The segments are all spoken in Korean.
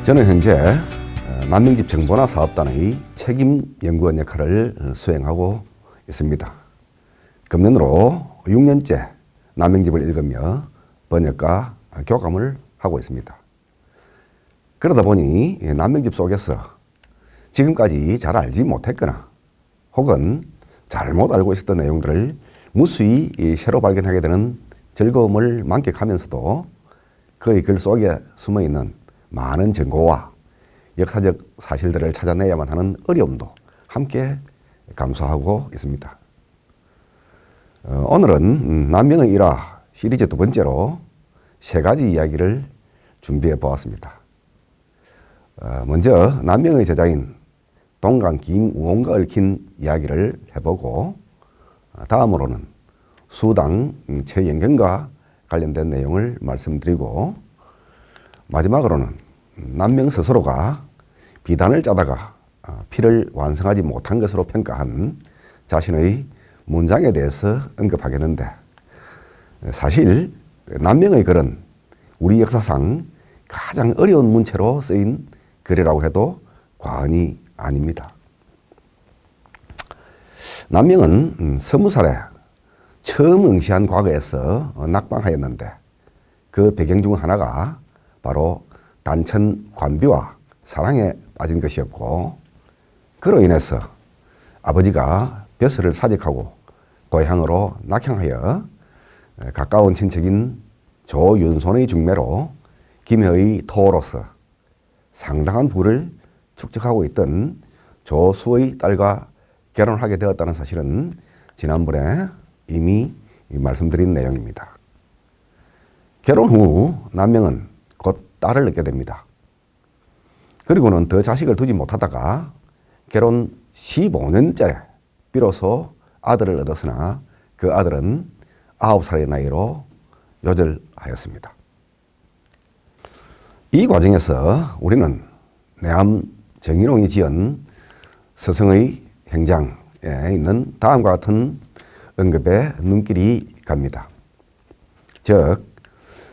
저는 현재 남명집 정보나 사업단의 책임 연구원 역할을 수행하고 있습니다. 금년으로 6년째 남명집을 읽으며 번역과 교감을 하고 있습니다. 그러다 보니 남명집 속에서 지금까지 잘 알지 못했거나 혹은 잘못 알고 있었던 내용들을 무수히 새로 발견하게 되는 즐거움을 만끽하면서도 그의 글 속에 숨어있는 많은 정보와 역사적 사실들을 찾아내야만 하는 어려움도 함께 감수하고 있습니다. 오늘은 남명의 일화 시리즈 두 번째로 세 가지 이야기를 준비해 보았습니다. 먼저 남명의 저자인 동강 김우홍과 얽힌 이야기를 해보고 다음으로는 수당 최영경과 관련된 내용을 말씀드리고 마지막으로는 남명 스스로가 비단을 짜다가 피를 완성하지 못한 것으로 평가한 자신의 문장에 대해서 언급하겠는데, 사실 남명의 글은 우리 역사상 가장 어려운 문체로 쓰인 글이라고 해도 과언이 아닙니다. 남명은 20살에 처음 응시한 과거에서 낙방하였는데 그 배경 중 하나가 바로 단천 관비와 사랑에 빠진 것이었고, 그로 인해서 아버지가 벼슬을 사직하고 고향으로 낙향하여 가까운 친척인 조윤손의 중매로 김해의 토로서 상당한 부를 축적하고 있던 조수의 딸과 결혼하게 되었다는 사실은 지난번에 이미 말씀드린 내용입니다. 결혼 후 남명은 곧 딸을 낳게 됩니다. 그리고는 더 자식을 두지 못하다가 결혼 15년째 비로소 아들을 얻었으나 그 아들은 9살의 나이로 요절하였습니다. 이 과정에서 우리는 내암 정인홍이 지은 서성의 행장에 있는 다음과 같은 언급에 눈길이 갑니다. 즉,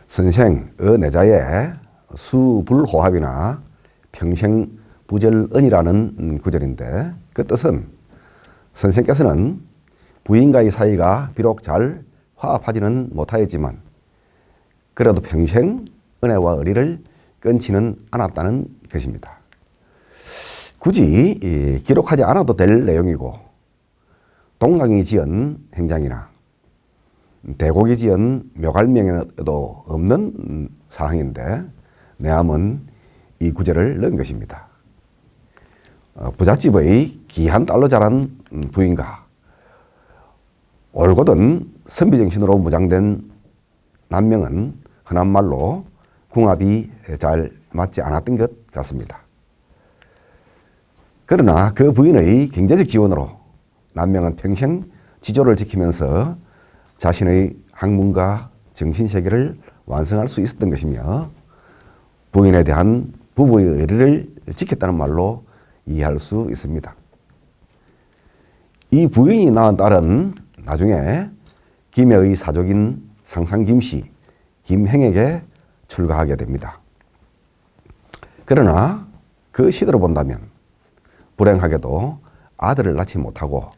선생의 내자에 수불호합이나 평생부절언이라는 구절인데, 그 뜻은 선생께서는 부인과의 사이가 비록 잘 화합하지는 못하였지만 그래도 평생 은혜와 의리를 끊지는 않았다는 것입니다. 굳이 기록하지 않아도 될 내용이고 동강이 지은 행장이나 대곡이 지은 묘갈명에도 없는 사항인데 내암은 이 구절을 넣은 것입니다. 부잣집의 귀한 딸로 자란 부인과 올곧은 선비정신으로 무장된 남명은 흔한 말로 궁합이 잘 맞지 않았던 것 같습니다. 그러나 그 부인의 경제적 지원으로 남명은 평생 지조를 지키면서 자신의 학문과 정신세계를 완성할 수 있었던 것이며 부인에 대한 부부의 의리를 지켰다는 말로 이해할 수 있습니다. 이 부인이 낳은 딸은 나중에 김해의 사족인 상상김씨 김행에게 출가하게 됩니다. 그러나 그 시대로 본다면 불행하게도 아들을 낳지 못하고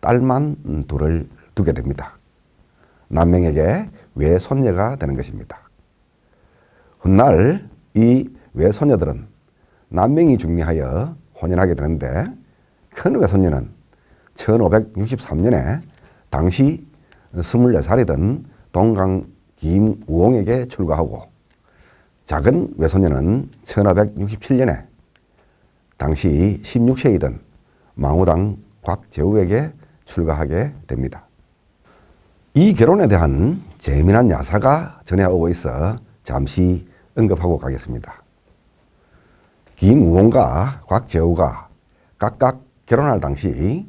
딸만 둘을 두게 됩니다. 남명에게 외손녀가 되는 것입니다. 훗날 이 외손녀들은 남명이 중리하여 혼인하게 되는데, 큰 외손녀는 1563년에 당시 24살이던 동강 김우홍에게 출가하고, 작은 외손녀는 1567년에 당시 16세이던 망우당 곽재우에게 출가하게 됩니다. 이 결혼에 대한 재미난 야사가 전해오고 있어 잠시 언급하고 가겠습니다. 김우홍과 곽재우가 각각 결혼할 당시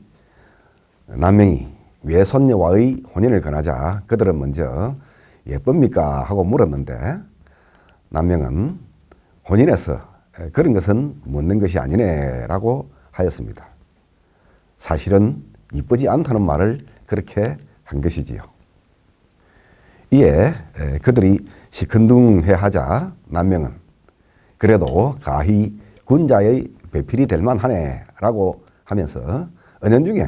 남명이 외손녀와의 혼인을 권하자 그들은 먼저 예쁩니까? 하고 물었는데 남명은 혼인해서 그런 것은 묻는 것이 아니네 라고 하였습니다. 사실은 이쁘지 않다는 말을 그렇게 한 것이지요. 이에 그들이 시큰둥해하자 남명은 그래도 가히 군자의 배필이 될 만하네 라고 하면서 은연중에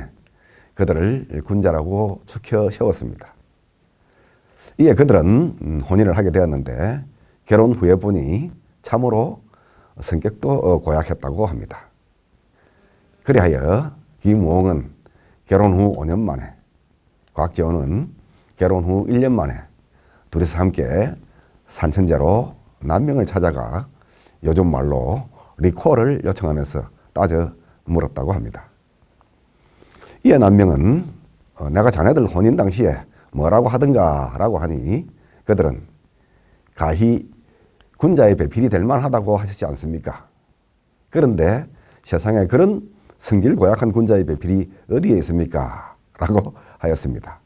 그들을 군자라고 추켜 세웠습니다. 이에 그들은 혼인을 하게 되었는데 결혼 후에 보니 참으로 성격도 고약했다고 합니다. 그리하여 김우홍은 결혼 후 5년 만에, 곽재원은 결혼 후 1년 만에 둘이서 함께 산천제로 남명을 찾아가 요즘 말로 리콜을 요청하면서 따져 물었다고 합니다. 이에 남명은 내가 자네들 혼인 당시에 뭐라고 하던가 라고 하니 그들은 가히 군자의 배필이 될 만하다고 하셨지 않습니까? 그런데 세상에 그런 성질 고약한 군자의 배필이 어디에 있습니까? 라고 하였습니다.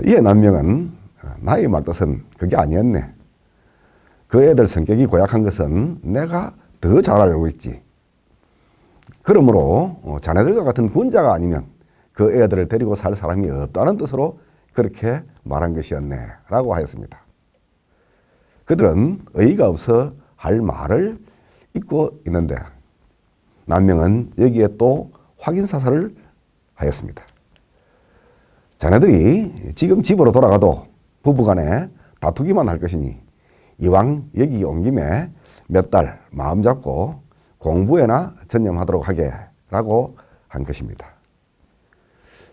이에 남명은 나의 말뜻은 그게 아니었네. 그 애들 성격이 고약한 것은 내가 더 잘 알고 있지. 그러므로 자네들과 같은 군자가 아니면 그 애들을 데리고 살 사람이 없다는 뜻으로 그렇게 말한 것이었네 라고 하였습니다. 그들은 의의가 없어 할 말을 잊고 있는데 남명은 여기에 또 확인사살을 하였습니다. 자네들이 지금 집으로 돌아가도 부부간에 다투기만 할 것이니 이왕 여기 온 김에 몇 달 마음 잡고 공부에나 전념하도록 하게 라고 한 것입니다.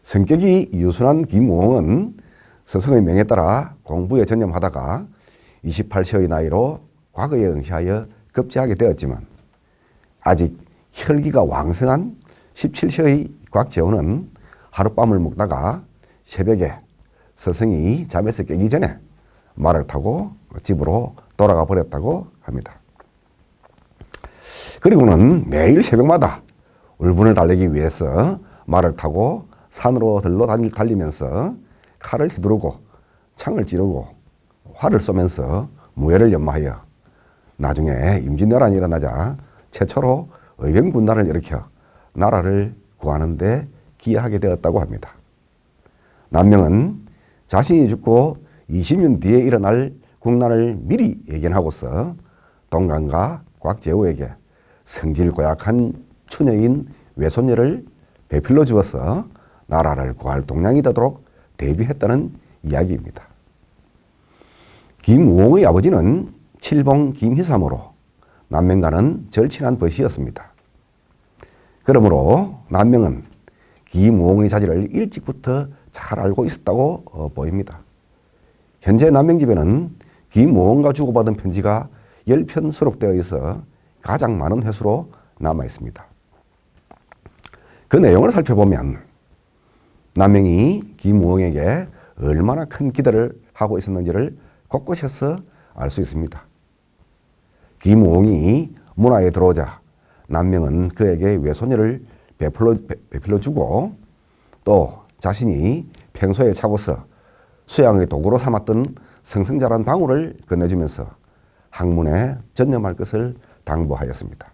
성격이 유순한 김우홍은 스승의 명에 따라 공부에 전념하다가 28세의 나이로 과거에 응시하여 급제하게 되었지만 아직 혈기가 왕성한 17세의 곽재원은 하룻밤을 묵다가 새벽에 스승이 잠에서 깨기 전에 말을 타고 집으로 돌아가 버렸다고 합니다. 그리고는 매일 새벽마다 울분을 달래기 위해서 말을 타고 산으로 달리면서 칼을 휘두르고 창을 찌르고 활을 쏘면서 무예를 연마하여 나중에 임진왜란이 일어나자 최초로 의병군단을 일으켜 나라를 구하는 데 기여하게 되었다고 합니다. 남명은 자신이 죽고 20년 뒤에 일어날 국난을 미리 예견하고서 동강과 곽재우에게 성질 고약한 처녀인 외손녀를 배필로 주어서 나라를 구할 동량이 되도록 대비했다는 이야기입니다. 김우홍의 아버지는 칠봉 김희삼으로 남명과는 절친한 벗이었습니다. 그러므로 남명은 김우홍의 자질을 일찍부터 잘 알고 있었다고 보입니다. 현재 남명집에는 김우홍과 주고받은 편지가 10편 수록되어 있어 가장 많은 횟수로 남아 있습니다. 그 내용을 살펴보면 남명이 김우홍에게 얼마나 큰 기대를 하고 있었는지를 곳곳에서 알 수 있습니다. 김우홍이 문화에 들어오자 남명은 그에게 외손녀를 베풀러 주고 또 자신이 평소에 차고서 수양의 도구로 삼았던 성성자란 방울을 건네주면서 학문에 전념할 것을 당부하였습니다.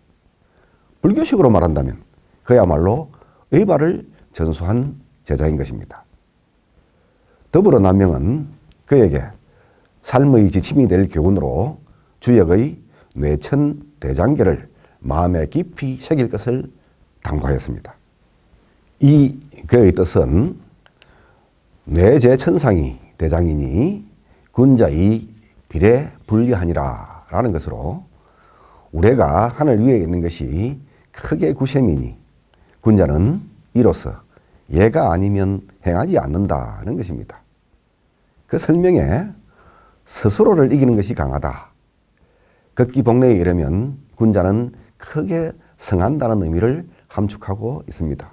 불교식으로 말한다면 그야말로 의발을 전수한 제자인 것입니다. 더불어 남명은 그에게 삶의 지침이 될 교훈으로 주역의 뇌천 대장계를 마음에 깊이 새길 것을 당부하였습니다. 이 그의 뜻은 뇌제 천상이 대장이니 군자의 비례 불리하니라 라는 것으로 우레가 하늘 위에 있는 것이 크게 구셈이니 군자는 이로써 얘가 아니면 행하지 않는다는 것입니다. 그 설명에 스스로를 이기는 것이 강하다. 극기복례에 이르면 군자는 크게 성한다는 의미를 함축하고 있습니다.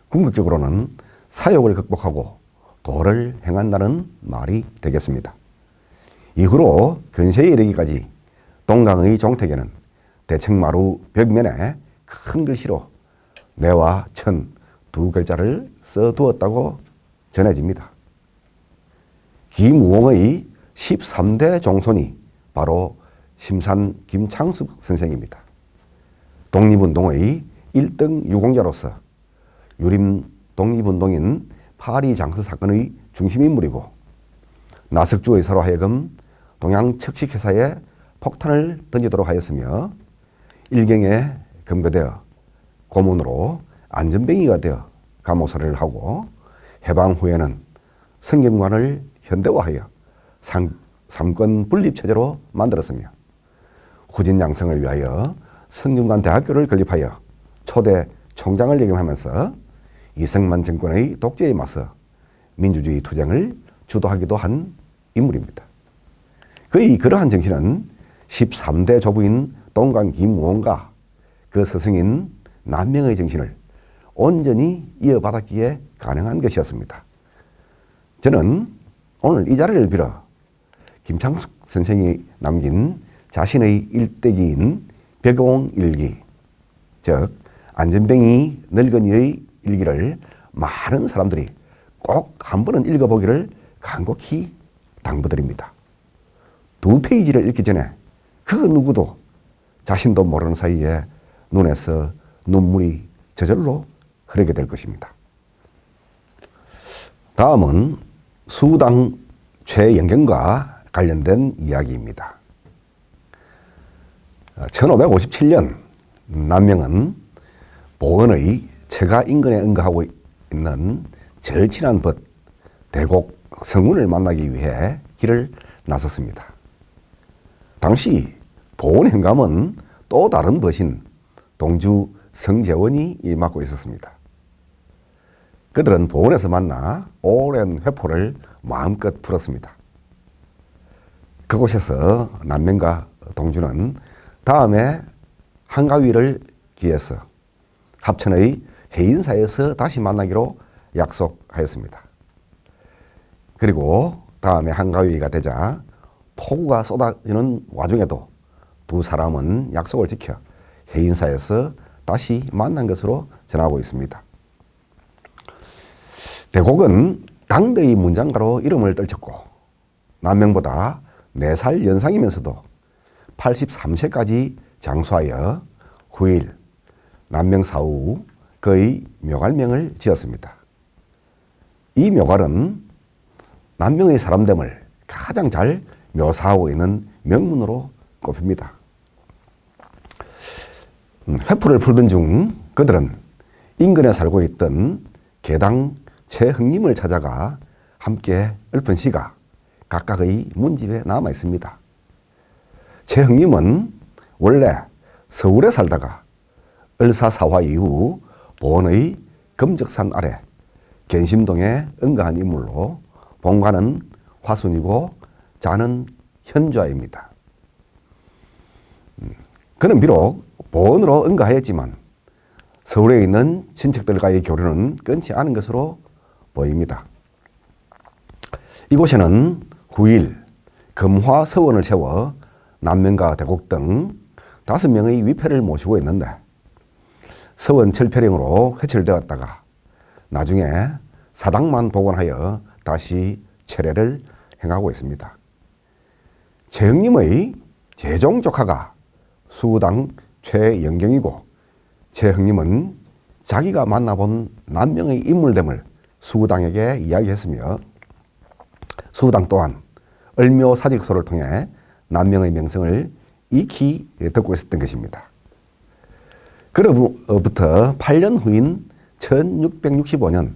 궁극적으로는 사욕을 극복하고 도를 행한다는 말이 되겠습니다. 이후로 근세에 이르기까지 동강의 종택에는 대청마루 벽면에 큰 글씨로 뇌와 천 두 글자를 써두었다고 전해집니다. 김우홍의 13대 종손이 바로 심산 김창숙 선생입니다. 독립운동의 1등 유공자로서 유림 독립운동인 파리장서 사건의 중심인물이고 나석주 의사로 하여금 동양척식회사의 폭탄을 던지도록 하였으며 일경에 검거되어 고문으로 안전뱅이가 되어 감옥살이를 하고 해방 후에는 성균관을 현대화하여 삼권 분립체제로 만들었으며 후진 양성을 위하여 성균관 대학교를 건립하여 초대 총장을 역임하면서 이승만 정권의 독재에 맞서 민주주의 투쟁을 주도하기도 한 인물입니다. 그의 그러한 정신은 13대 조부인 동강 김무원과 그 스승인 남명의 정신을 온전히 이어받았기에 가능한 것이었습니다. 저는 오늘 이 자리를 빌어 김창숙 선생이 남긴 자신의 일대기인 벽옹일기, 즉 안전뱅이 늙은이의 일기를 많은 사람들이 꼭 한 번은 읽어보기를 간곡히 당부드립니다. 2페이지를 읽기 전에 그 누구도 자신도 모르는 사이에 눈에서 눈물이 저절로 흐르게 될 것입니다. 다음은 수당 최영경과 관련된 이야기입니다. 1557년 남명은 보은의 처가 인근에 응가하고 있는 절친한 벗 대곡 성운을 만나기 위해 길을 나섰습니다. 당시 보은 행감은 또 다른 벗인 동주 성재원이 맡고 있었습니다. 그들은 보은에서 만나 오랜 회포를 마음껏 풀었습니다. 그곳에서 남명과 동주는 다음에 한가위를 기해서 합천의 해인사에서 다시 만나기로 약속하였습니다. 그리고 다음에 한가위가 되자 폭우가 쏟아지는 와중에도 두 사람은 약속을 지켜 해인사에서 다시 만난 것으로 전하고 있습니다. 대곡은 당대의 문장가로 이름을 떨쳤고 남명보다 4살 연상이면서도 83세까지 장수하여 후일 남명사후 그의 묘갈명을 지었습니다. 이 묘갈은 남명의 사람됨을 가장 잘 묘사하고 있는 명문으로 꼽힙니다. 회포를 풀던 중 그들은 인근에 살고 있던 계당 최흥님을 찾아가 함께 읊은 시가 각각의 문집에 남아 있습니다. 최흥님은 원래 서울에 살다가 을사사화 이후 보은의 금적산 아래 견심동에 응가한 인물로 본관은 화순이고 자는 현좌입니다. 그는 비록 보은으로 응가하였지만 서울에 있는 친척들과의 교류는 끊지 않은 것으로 보입니다. 이곳에는 후일 금화서원을 세워 남명과 대곡 등 5명의 위패를 모시고 있는데 서원 철폐령으로 회철되었다가 나중에 사당만 복원하여 다시 철회를 행하고 있습니다. 최흥님의 제종 조카가 수당 최영경이고 최흥님은 자기가 만나본 남명의 인물됨을 수당에게 이야기했으며 수당 또한 을묘 사직서를 통해 남명의 명성을 익히 듣고 있었던 것입니다. 그로부터 8년 후인 1665년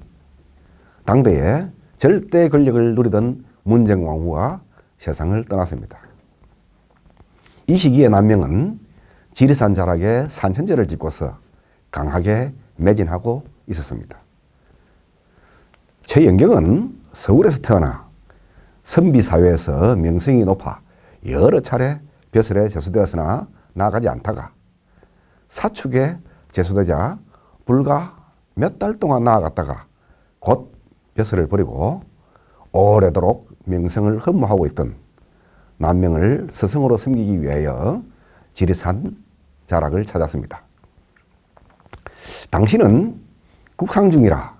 당대에 절대 권력을 누리던 문정왕후가 세상을 떠났습니다. 이 시기에 남명은 지리산 자락에 산천제를 짓고서 강하게 매진하고 있었습니다. 최영경은 서울에서 태어나 선비사회에서 명성이 높아 여러 차례 벼슬에 제수되었으나 나가지 않다가 사축에 제수되자 불과 몇 달 동안 나아갔다가 곧 벼슬을 버리고 오래도록 명성을 흠모하고 있던 남명을 스승으로 섬기기 위하여 지리산 자락을 찾았습니다. 당시는 국상 중이라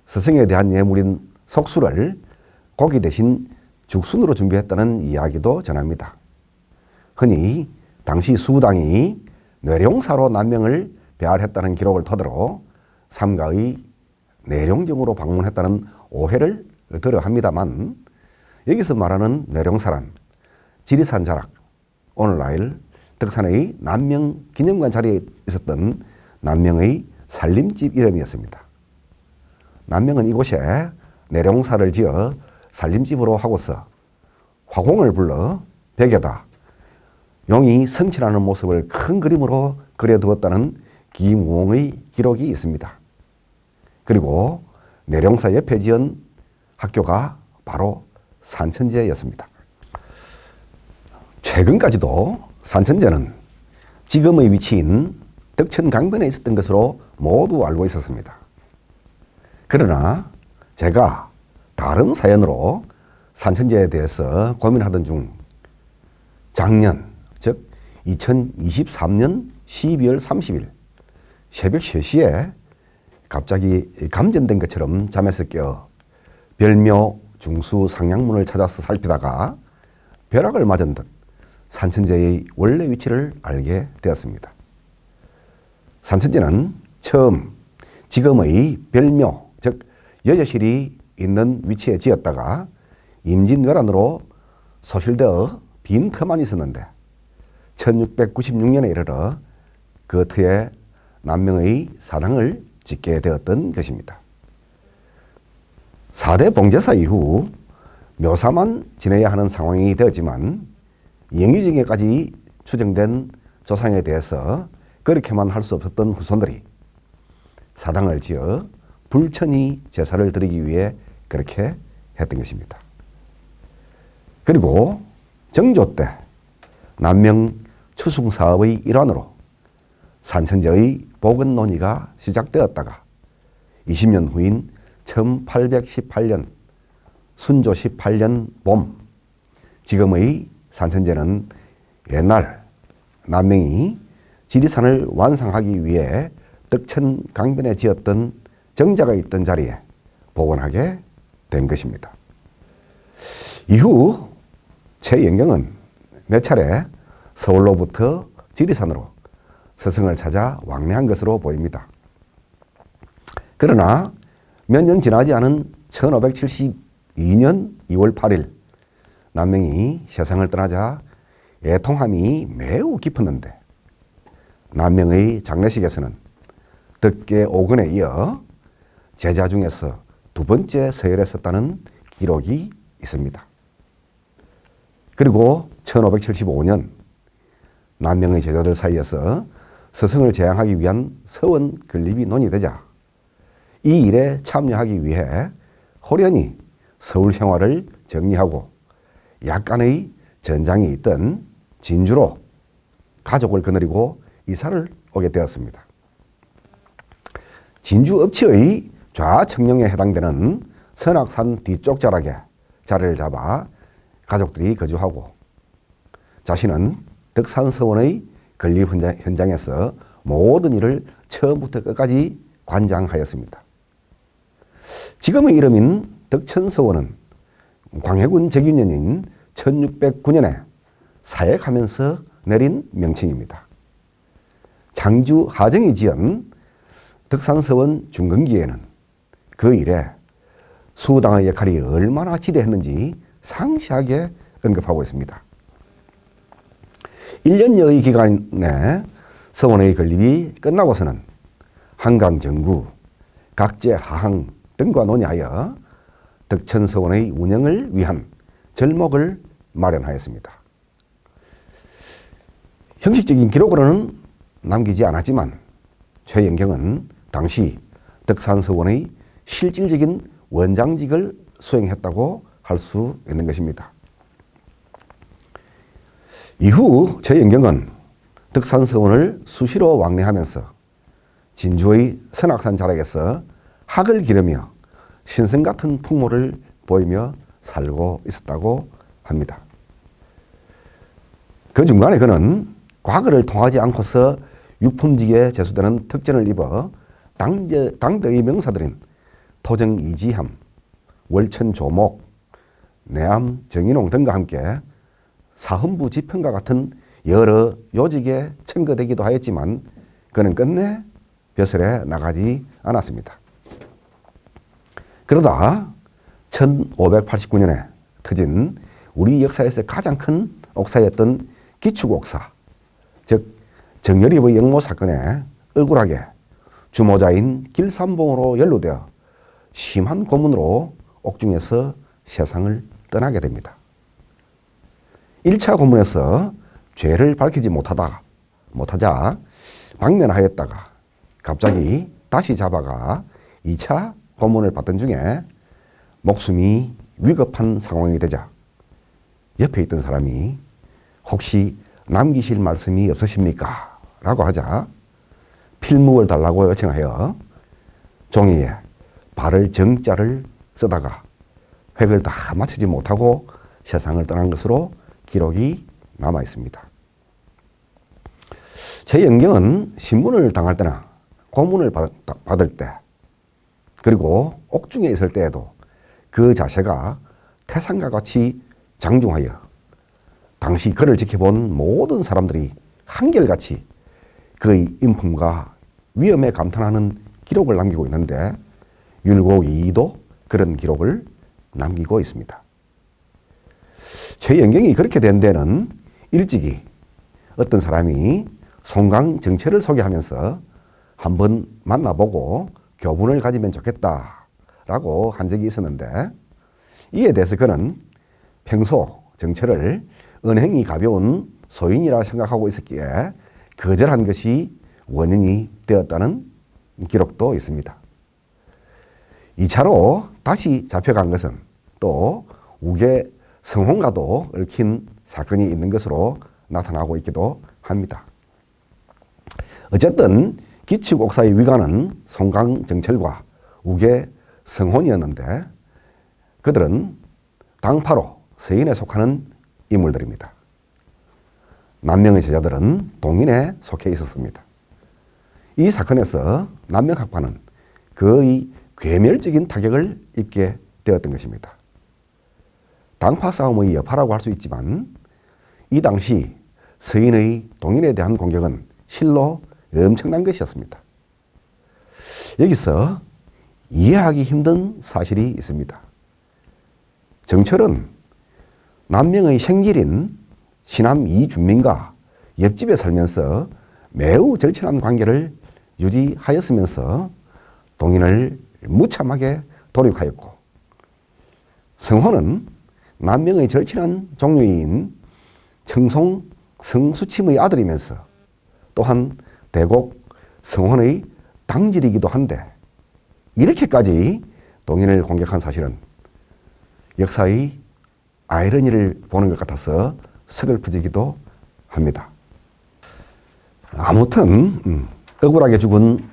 스승에 대한 예물인 속수를 고기 대신 죽순으로 준비했다는 이야기도 전합니다. 흔히 당시 수당이 뇌룡사로 남명을 배알했다는 기록을 토대로 삼가의 내룡정으로 방문했다는 오해를 들어 합니다만 여기서 말하는 뇌룡사란 지리산 자락, 오늘날 덕산의 남명 기념관 자리에 있었던 남명의 살림집 이름이었습니다. 남명은 이곳에 내룡사를 지어 살림집으로 하고서 화공을 불러 벽에다 용이 성취하는 모습을 큰 그림으로 그려두었다는 김웅의 기록이 있습니다. 그리고 내룡사 옆에 지은 학교가 바로 산천제였습니다. 최근까지도 산천제는 지금의 위치인 덕천 강변에 있었던 것으로 모두 알고 있었습니다. 그러나 제가 다른 사연으로 산천제에 대해서 고민하던 중 작년, 즉 2023년 12월 30일 새벽 3시에 갑자기 감전된 것처럼 잠에서 깨어 별묘 중수 상량문을 찾아서 살피다가 벼락을 맞은 듯 산천제의 원래 위치를 알게 되었습니다. 산천제는 처음 지금의 별묘, 즉 여제실이 있는 위치에 지었다가 임진왜란으로 소실되어 빈 터만 있었는데 1696년에 이르러 그 터에 남명의 사당을 짓게 되었던 것입니다. 4대 봉제사 이후 묘사만 지내야 하는 상황이 되었지만 영의정에까지 추정된 조상에 대해서 그렇게만 할 수 없었던 후손들이 사당을 지어 불천이 제사를 드리기 위해 그렇게 했던 것입니다. 그리고 정조 때 남명 추승사업의 일환으로 산천제의 복원 논의가 시작되었다가 20년 후인 1818년 순조 18년 봄 지금의 산천제는 옛날 남명이 지리산을 완성하기 위해 덕천 강변에 지었던 정자가 있던 자리에 복원하게 된 것입니다. 이후 최영경은 몇 차례 서울로부터 지리산으로 스승을 찾아 왕래한 것으로 보입니다. 그러나 몇 년 지나지 않은 1572년 2월 8일 남명이 세상을 떠나자 애통함이 매우 깊었는데 남명의 장례식에서는 덕계 5권에 이어 제자 중에서 두 번째 서열에 섰다는 기록이 있습니다. 그리고 1575년 남명의 제자들 사이에서 스승을 제양하기 위한 서원 건립이 논의되자 이 일에 참여하기 위해 호련히 서울 생활을 정리하고 약간의 전장이 있던 진주로 가족을 거느리고 이사를 오게 되었습니다. 진주 읍지의 좌청령에 해당되는 선악산 뒤쪽 자락에 자리를 잡아 가족들이 거주하고 자신은 덕산서원의 건립 현장에서 모든 일을 처음부터 끝까지 관장하였습니다. 지금의 이름인 덕천서원은 광해군 제균년인 1609년에 사액하면서 내린 명칭입니다. 장주 하정이 지은 덕산서원 중근기에는 그 일에 수당의 역할이 얼마나 지대했는지 상세하게 언급하고 있습니다. 1년여의 기간에 서원의 건립이 끝나고서는 한강 정구, 각제 하항 등과 논의하여 덕천서원의 운영을 위한 절목을 마련하였습니다. 형식적인 기록으로는 남기지 않았지만 최영경은 당시 덕산서원의 실질적인 원장직을 수행했다고 할 수 있는 것입니다. 이후 최영경은 덕산서원을 수시로 왕래하면서 진주의 선악산 자락에서 학을 기르며 신성 같은 풍모를 보이며 살고 있었다고 합니다. 그 중간에 그는 과거를 통하지 않고서 육품직에 제수되는 특전을 입어 당대의 명사들인 토정 이지함, 월천 조목, 내암 정인홍 등과 함께 사헌부 지편과 같은 여러 요직에 청거되기도 하였지만 그는 끝내 벼슬에 나가지 않았습니다. 그러다 1589년에 터진 우리 역사에서 가장 큰 옥사였던 기축옥사, 즉 정여립의 영모 사건에 억울하게 주모자인 길삼봉으로 연루되어 심한 고문으로 옥중에서 세상을 떠나게 됩니다. 1차 고문에서 죄를 밝히지 못하자 방면하였다가 갑자기 다시 잡아가 2차 고문을 받던 중에 목숨이 위급한 상황이 되자 옆에 있던 사람이 혹시 남기실 말씀이 없으십니까? 라고 하자 필묵을 달라고 요청하여 종이에 발을 정자를 쓰다가 획을 다 맞추지 못하고 세상을 떠난 것으로 기록이 남아 있습니다. 제 영경은 신문을 당할 때나 고문을 받을 때 그리고 옥중에 있을 때에도 그 자세가 태산과 같이 장중하여 당시 그를 지켜본 모든 사람들이 한결같이 그의 인품과 위엄에 감탄하는 기록을 남기고 있는데 율곡이도 그런 기록을 남기고 있습니다. 최영경이 그렇게 된 데는 일찍이 어떤 사람이 송강 정체를 소개하면서 한번 만나보고 교분을 가지면 좋겠다라고 한 적이 있었는데 이에 대해서 그는 평소 정체를 은행이 가벼운 소인이라 생각하고 있었기에 거절한 것이 원인이 되었다는 기록도 있습니다. 2차로 다시 잡혀간 것은 또 우계 성혼과도 얽힌 사건이 있는 것으로 나타나고 있기도 합니다. 어쨌든 기축옥사의 위관은 송강정철과 우계 성혼이었는데 그들은 당파로 서인에 속하는 인물들입니다. 남명의 제자들은 동인에 속해 있었습니다. 이 사건에서 남명학파는 거의 괴멸적인 타격을 입게 되었던 것입니다. 당파 싸움의 여파라고 할 수 있지만 이 당시 서인의 동인에 대한 공격은 실로 엄청난 것이었습니다. 여기서 이해하기 힘든 사실이 있습니다. 정철은 남명의 생질인 시남 이준민과 옆집에 살면서 매우 절친한 관계를 유지하였으면서 동인을 무참하게 도륙하였고 성호는 남명의 절친한 종류인 청송 성수침의 아들이면서 또한 대곡 성혼의 당질이기도 한데 이렇게까지 동인을 공격한 사실은 역사의 아이러니를 보는 것 같아서 서글프지기도 합니다. 아무튼 억울하게 죽은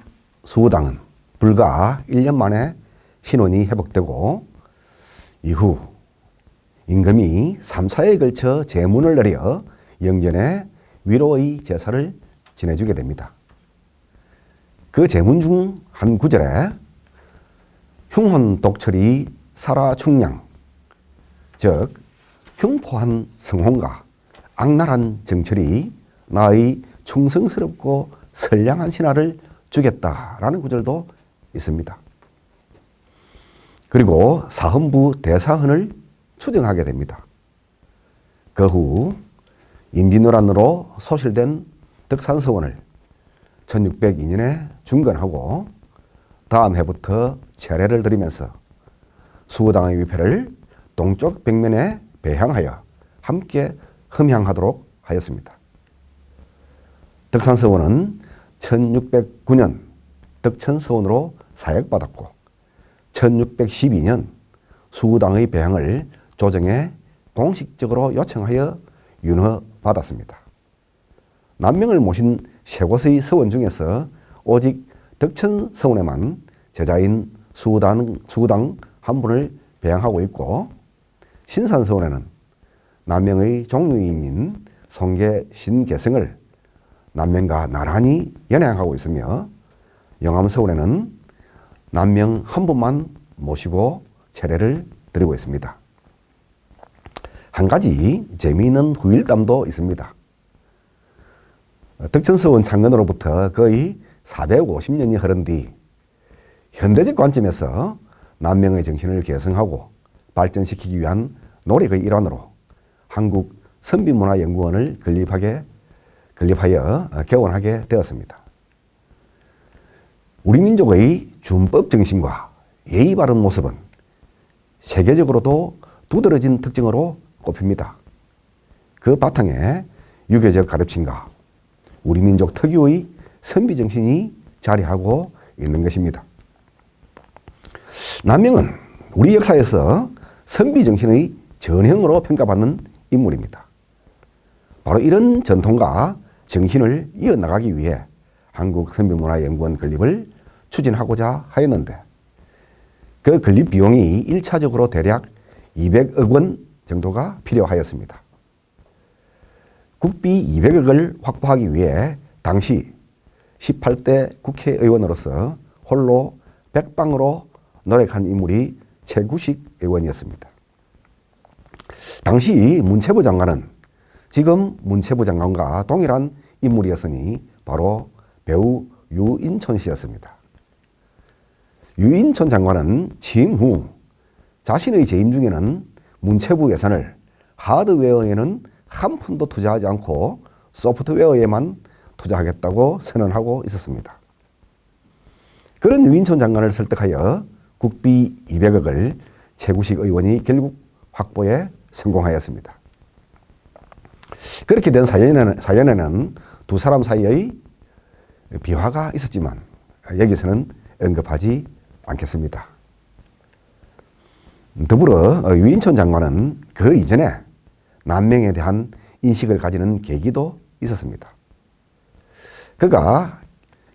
수우당은 불과 1년 만에 신원이 회복되고 이후 임금이 3차에 걸쳐 제문을 내려 영전에 위로의 제사를 지내주게 됩니다. 그 제문 중 한 구절에 흉혼 독철이 살아 충량, 즉 흉포한 성혼과 악랄한 정철이 나의 충성스럽고 선량한 신하를 주겠다라는 구절도 있습니다. 그리고 사헌부 대사헌을 추정하게 됩니다. 그 후 임진왜란으로 소실된 덕산서원을 1602년에 중건하고 다음 해부터 제례를 드리면서 수우당의 위패를 동쪽 벽면에 배향하여 함께 흠향하도록 하였습니다. 덕산서원은 1609년 덕천서원으로 사역받았고 1612년 수우당의 배향을 조정에 공식적으로 요청하여 윤허받았습니다. 남명을 모신 세 곳의 서원 중에서 오직 덕천서원에만 제자인 수우당 한 분을 배양하고 있고 신산서원에는 남명의 종류인인 송계 신계성을 남명과 나란히 연양하고 있으며 영암서원에는 남명 한 분만 모시고 제례를 드리고 있습니다. 한 가지 재미있는 후일담도 있습니다. 덕천서원 창건으로부터 거의 450년이 흐른 뒤 현대적 관점에서 남명의 정신을 계승하고 발전시키기 위한 노력의 일환으로 한국 선비문화연구원을 건립하여 개원하게 되었습니다. 우리 민족의 준법 정신과 예의 바른 모습은 세계적으로도 두드러진 특징으로 꼽힙니다. 그 바탕에 유교적 가르침과 우리 민족 특유의 선비 정신이 자리하고 있는 것입니다. 남명은 우리 역사에서 선비 정신의 전형으로 평가받는 인물입니다. 바로 이런 전통과 정신을 이어나가기 위해 한국선비문화연구원 건립을 추진하고자 하였는데 그 건립 비용이 1차적으로 대략 200억 원 정도가 필요하였습니다. 국비 200억을 확보하기 위해 당시 18대 국회의원으로서 홀로 백방으로 노력한 인물이 최구식 의원이었습니다. 당시 문체부 장관은 지금 문체부 장관과 동일한 인물이었으니 바로 배우 유인촌 씨였습니다. 유인촌 장관은 취임 후 자신의 재임 중에는 문체부 예산을 하드웨어에는 한 푼도 투자하지 않고 소프트웨어에만 투자하겠다고 선언하고 있었습니다. 그런 유인촌 장관을 설득하여 국비 200억을 최구식 의원이 결국 확보에 성공하였습니다. 그렇게 된 사연에는 두 사람 사이의 비화가 있었지만 여기서는 언급하지 않겠습니다. 더불어 유인촌 장관은 그 이전에 남명에 대한 인식을 가지는 계기도 있었습니다. 그가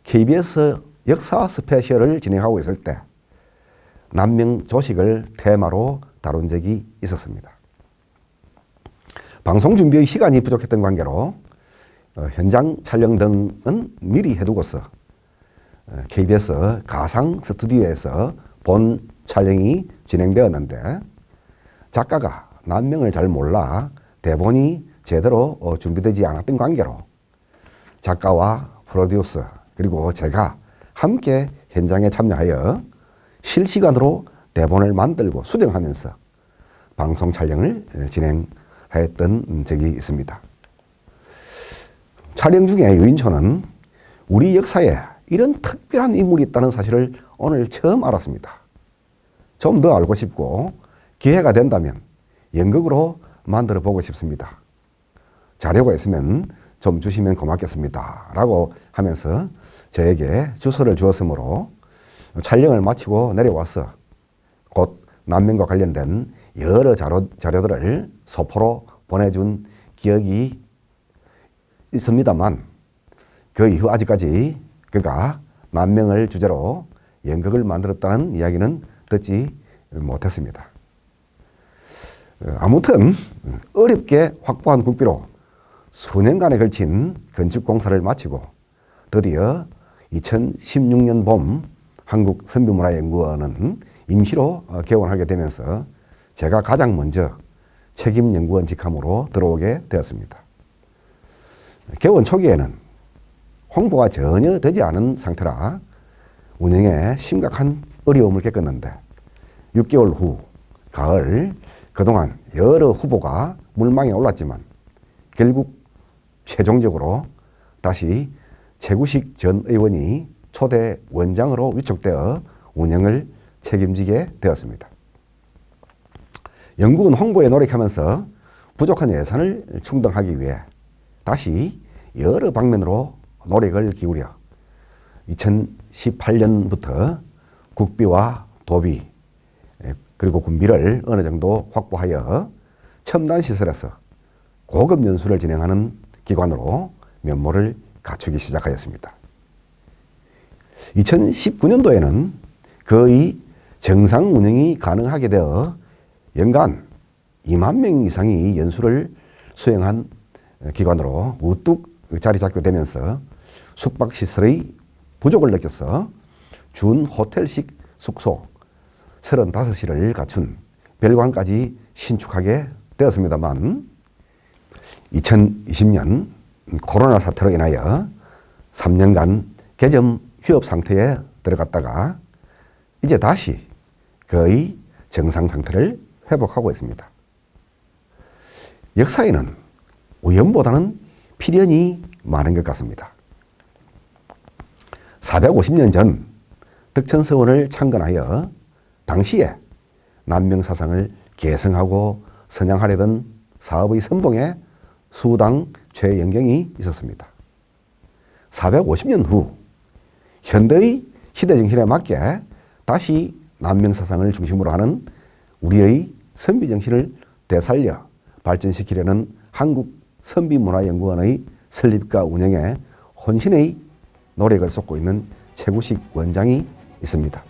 KBS 역사 스페셜을 진행하고 있을 때 남명 조식을 테마로 다룬 적이 있었습니다. 방송 준비의 시간이 부족했던 관계로 현장 촬영 등은 미리 해두고서 KBS 가상 스튜디오에서 본 촬영이 진행되었는데 작가가 남명을 잘 몰라 대본이 제대로 준비되지 않았던 관계로 작가와 프로듀서 그리고 제가 함께 현장에 참여하여 실시간으로 대본을 만들고 수정하면서 방송 촬영을 진행하였던 적이 있습니다. 촬영 중에 유인촌은 우리 역사에 이런 특별한 인물이 있다는 사실을 오늘 처음 알았습니다. 좀 더 알고 싶고 기회가 된다면 연극으로 만들어 보고 싶습니다. 자료가 있으면 좀 주시면 고맙겠습니다. 라고 하면서 저에게 주소를 주었으므로 촬영을 마치고 내려와서 곧 남명과 관련된 여러 자료들을 소포로 보내준 기억이 있습니다만 그 이후 아직까지 그가 남명을 주제로 연극을 만들었다는 이야기는 듣지 못했습니다. 아무튼 어렵게 확보한 국비로 수년간에 걸친 건축공사를 마치고 드디어 2016년 봄 한국선비문화연구원은 임시로 개원하게 되면서 제가 가장 먼저 책임연구원 직함으로 들어오게 되었습니다. 개원 초기에는 홍보가 전혀 되지 않은 상태라 운영에 심각한 어려움을 겪었는데 6개월 후 가을 그동안 여러 후보가 물망에 올랐지만 결국 최종적으로 다시 최구식 전 의원이 초대 원장으로 위촉되어 운영을 책임지게 되었습니다. 연구원 홍보에 노력하면서 부족한 예산을 충당하기 위해 다시 여러 방면으로 노력을 기울여 2018년부터 국비와 도비 그리고 군비를 어느 정도 확보하여 첨단 시설에서 고급 연수를 진행하는 기관으로 면모를 갖추기 시작하였습니다. 2019년도에는 거의 정상 운영이 가능하게 되어 연간 2만 명 이상이 연수를 수행한 기관으로 우뚝 자리 잡게 되면서 숙박시설의 부족을 느껴서 준 호텔식 숙소 35실을 갖춘 별관까지 신축하게 되었습니다만 2020년 코로나 사태로 인하여 3년간 개점 휴업 상태에 들어갔다가 이제 다시 거의 정상 상태를 회복하고 있습니다. 역사에는 우연보다는 필연이 많은 것 같습니다. 450년 전 덕천서원을 창건하여 당시에 남명 사상을 계승하고 선양하려던 사업의 선봉에 수당 최영경이 있었습니다. 450년 후 현대의 시대 정신에 맞게 다시 남명 사상을 중심으로 하는 우리의 선비 정신을 되살려 발전시키려는 한국선비문화연구원의 설립과 운영에 혼신의 노력을 쏟고 있는 최구식 원장이 있습니다.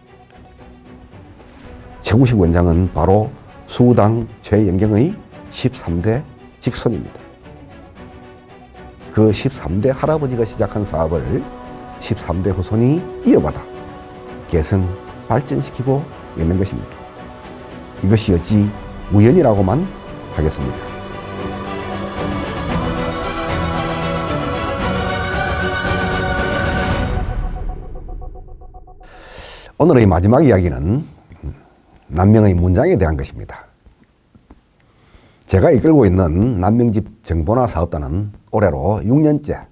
최구식 원장은 바로 수당 최영경의 13대 직손입니다. 그 13대 할아버지가 시작한 사업을 13대 후손이 이어받아 계승, 발전시키고 있는 것입니다. 이것이 어찌 우연이라고만 하겠습니까? 오늘의 마지막 이야기는 남명의 문장에 대한 것입니다. 제가 이끌고 있는 남명집 정보나 사업단은 올해로 6년째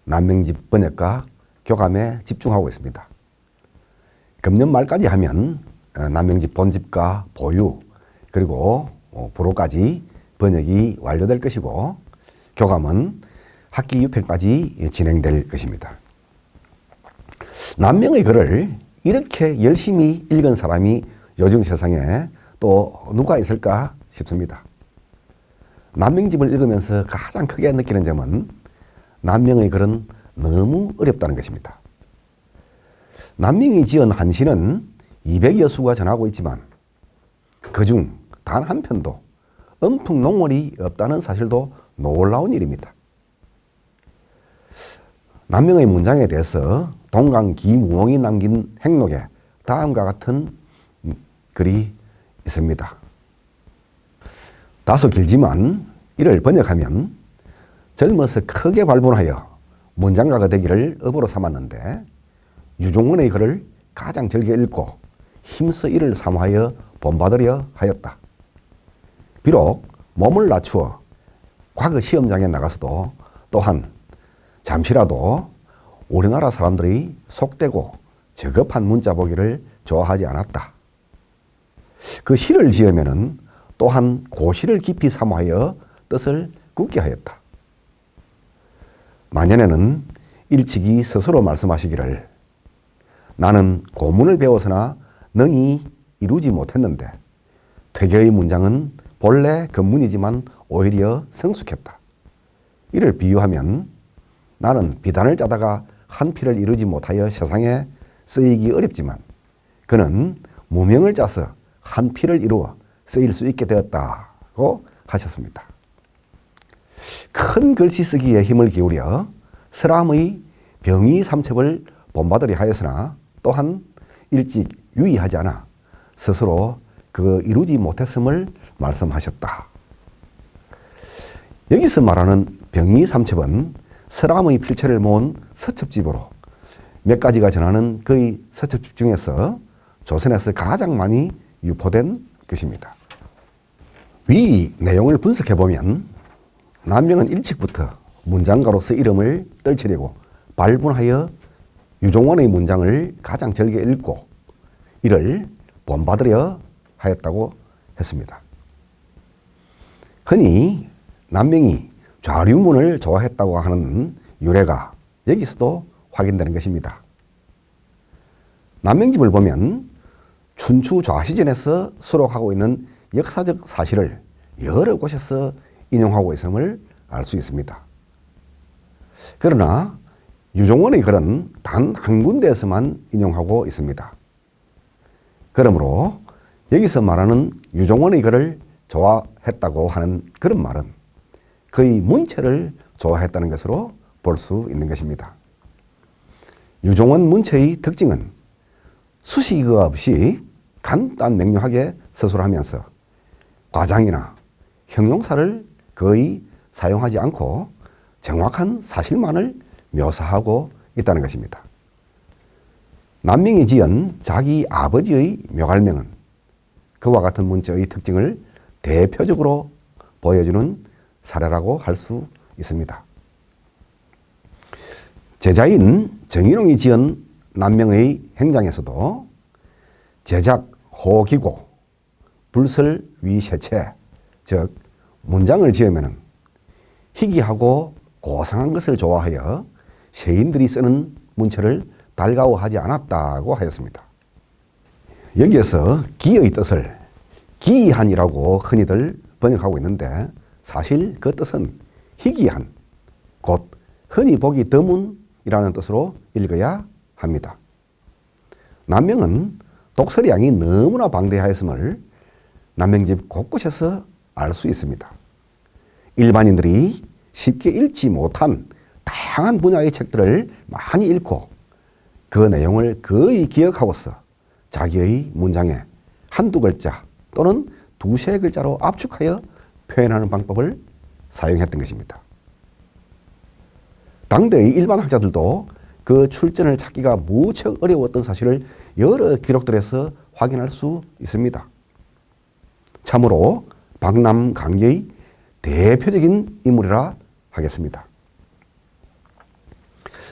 남명집 번역과 교감에 집중하고 있습니다. 금년 말까지 하면 남명집 본집과 보유 그리고 부로까지 번역이 완료될 것이고 교감은 학기 6회까지 진행될 것입니다. 남명의 글을 이렇게 열심히 읽은 사람이 요즘 세상에 또 누가 있을까 싶습니다. 남명집을 읽으면서 가장 크게 느끼는 점은 남명의 글은 너무 어렵다는 것입니다. 남명이 지은 한시는 200여 수가 전하고 있지만 그중 단 한 편도 엄풍 농월이 없다는 사실도 놀라운 일입니다. 남명의 문장에 대해서 동강 기무홍이 남긴 행록에 다음과 같은 글이 있습니다. 다소 길지만 이를 번역하면 젊어서 크게 발본하여 문장가가 되기를 업으로 삼았는데 유종원의 글을 가장 즐겨 읽고 힘써 이를 사모하여 본받으려 하였다. 비록 몸을 낮추어 과거 시험장에 나가서도 또한 잠시라도 우리나라 사람들이 속되고 저급한 문자 보기를 좋아하지 않았다. 그 시를 지으면은 또한 고시를 깊이 사모하여 뜻을 굳게 하였다. 만년에는 일찍이 스스로 말씀하시기를 나는 고문을 배워서나 능히 이루지 못했는데 퇴계의 문장은 본래 근문이지만 오히려 성숙했다. 이를 비유하면 나는 비단을 짜다가 한 피를 이루지 못하여 세상에 쓰이기 어렵지만 그는 무명을 짜서 한 피를 이루어 쓰일 수 있게 되었다고 하셨습니다. 큰 글씨 쓰기에 힘을 기울여 서람의 병위삼첩을 본받으려 하였으나 또한 일찍 유의하지 않아 스스로 그 이루지 못했음을 말씀하셨다. 여기서 말하는 병위삼첩은 서람의 필체를 모은 서첩집으로 몇 가지가 전하는 그의 서첩집 중에서 조선에서 가장 많이 유포된 것입니다. 위 내용을 분석해보면 남명은 일찍부터 문장가로서 이름을 떨치려고 발분하여 유종원의 문장을 가장 즐겨 읽고 이를 본받으려 하였다고 했습니다. 흔히 남명이 좌류문을 좋아했다고 하는 유래가 여기서도 확인되는 것입니다. 남명집을 보면 춘추 좌시전에서 수록하고 있는 역사적 사실을 여러 곳에서 인용하고 있음을 알 수 있습니다. 그러나 유종원의 글은 단 한 군데에서만 인용하고 있습니다. 그러므로 여기서 말하는 유종원의 글을 좋아했다고 하는 그런 말은 그의 문체를 좋아했다는 것으로 볼 수 있는 것입니다. 유종원 문체의 특징은 수식어가 없이 간단 명료하게 서술하면서 과장이나 형용사를 거의 사용하지 않고 정확한 사실만을 묘사하고 있다는 것입니다. 남명이 지은 자기 아버지의 묘갈명은 그와 같은 문체의 특징을 대표적으로 보여주는 사례라고 할 수 있습니다. 제자인 정인홍이 지은 남명의 행장에서도 제작 호기고 불설 위세체, 즉 문장을 지으면 희귀하고 고상한 것을 좋아하여 세인들이 쓰는 문체를 달가워하지 않았다고 하였습니다. 여기에서 기의 뜻을 기이한이라고 흔히들 번역하고 있는데 사실 그 뜻은 희귀한, 곧 흔히 보기 드문이라는 뜻으로 읽어야 합니다. 남명은 독서량이 너무나 방대하였음을 남명집 곳곳에서 알 수 있습니다. 일반인들이 쉽게 읽지 못한 다양한 분야의 책들을 많이 읽고 그 내용을 거의 기억하고서 자기의 문장에 한두 글자 또는 두세 글자로 압축하여 표현하는 방법을 사용했던 것입니다. 당대의 일반 학자들도 그 출전을 찾기가 무척 어려웠던 사실을 여러 기록들에서 확인할 수 있습니다. 참으로 박남 강계의 대표적인 인물이라 하겠습니다.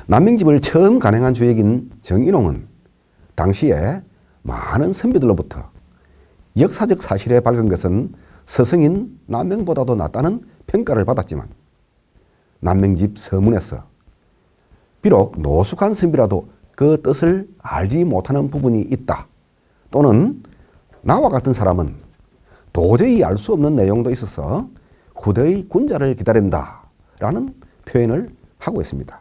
남명집을 처음 간행한 주역인 정인홍은 당시에 많은 선비들로부터 역사적 사실에 밝은 것은 서성인 남명보다도 낫다는 평가를 받았지만 남명집 서문에서 비록 노숙한 선비라도 그 뜻을 알지 못하는 부분이 있다, 또는 나와 같은 사람은 도저히 알 수 없는 내용도 있어서 후대의 군자를 기다린다 라는 표현을 하고 있습니다.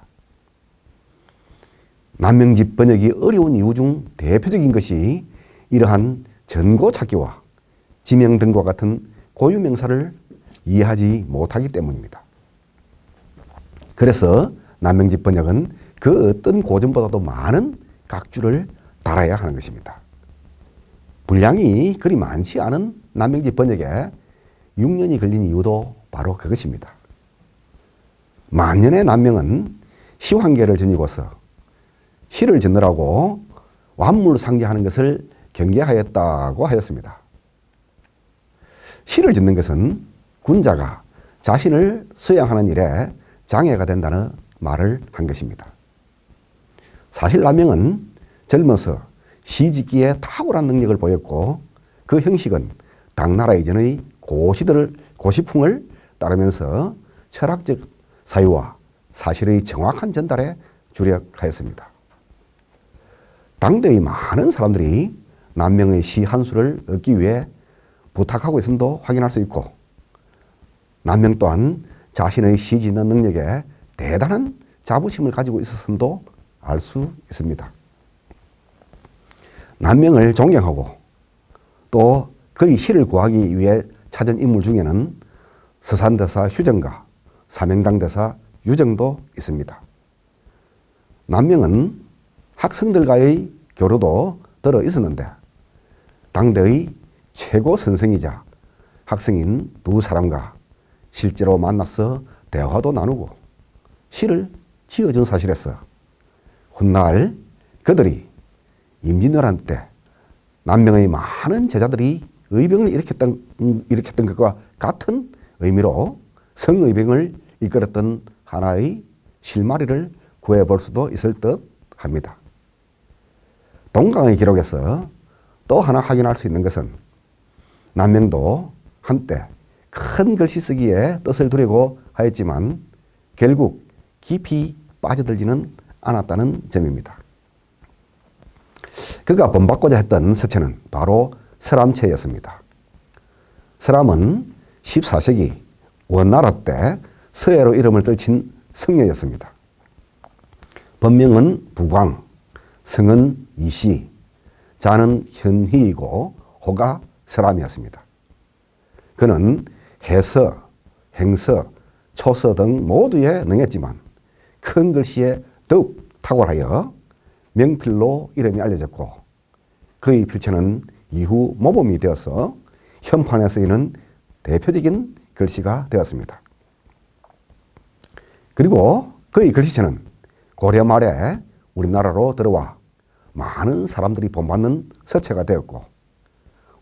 남명집 번역이 어려운 이유 중 대표적인 것이 이러한 전고 찾기와 지명 등과 같은 고유명사를 이해하지 못하기 때문입니다. 그래서 남명집 번역은 그 어떤 고전보다도 많은 각주를 달아야 하는 것입니다. 분량이 그리 많지 않은 남명집 번역에 6년이 걸린 이유도 바로 그것입니다. 만년의 남명은 시황계를 지니고서 시를 짓느라고 완물상제하는 것을 경계하였다고 하였습니다. 시를 짓는 것은 군자가 자신을 수양하는 일에 장애가 된다는 말을 한 것입니다. 사실 남명은 젊어서 시 짓기에 탁월한 능력을 보였고 그 형식은 당나라 이전의 고시풍을 따르면서 철학적 사유와 사실의 정확한 전달에 주력하였습니다. 당대의 많은 사람들이 남명의 시 한 수를 얻기 위해 부탁하고 있음도 확인할 수 있고, 남명 또한 자신의 시 짓는 능력에 대단한 자부심을 가지고 있었음도 알 수 있습니다. 남명을 존경하고 또 그의 시를 구하기 위해 찾은 인물 중에는 서산대사 휴정과 사명당대사 유정도 있습니다. 남명은 학생들과의 교류도 들어 있었는데 당대의 최고 선생이자 학생인 두 사람과 실제로 만나서 대화도 나누고 시를 지어준 사실에서 훗날 그들이 임진왜란 때 남명의 많은 제자들이 의병을 일으켰던 것과 같은 의미로 성의병을 이끌었던 하나의 실마리를 구해볼 수도 있을 듯 합니다. 동강의 기록에서 또 하나 확인할 수 있는 것은 남명도 한때 큰 글씨 쓰기에 뜻을 두려고 하였지만 결국 깊이 빠져들지는 않았다는 점입니다. 그가 본받고자 했던 서체는 바로 서람체였습니다. 서람은 14세기 원나라 때 서해로 이름을 떨친 성녀였습니다. 본명은 부광, 성은 이시, 자는 현희이고 호가 서람이었습니다. 그는 해서, 행서, 초서 등 모두에 능했지만 큰 글씨에 더욱 탁월하여 명필로 이름이 알려졌고 그의 필체는 이후 모범이 되어서 현판에 쓰이는 대표적인 글씨가 되었습니다. 그리고 그의 글씨체는 고려 말에 우리나라로 들어와 많은 사람들이 본받는 서체가 되었고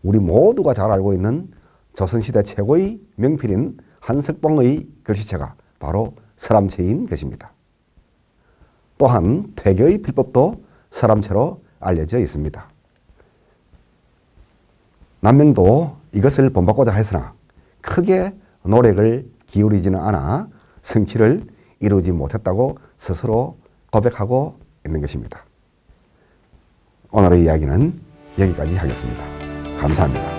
우리 모두가 잘 알고 있는 조선시대 최고의 명필인 한석봉의 글씨체가 바로 서람체인 것입니다. 또한 퇴교의 필법도 서람체로 알려져 있습니다. 남명도 이것을 본받고자 했으나 크게 노력을 기울이지는 않아 성취를 이루지 못했다고 스스로 고백하고 있는 것입니다. 오늘의 이야기는 여기까지 하겠습니다. 감사합니다.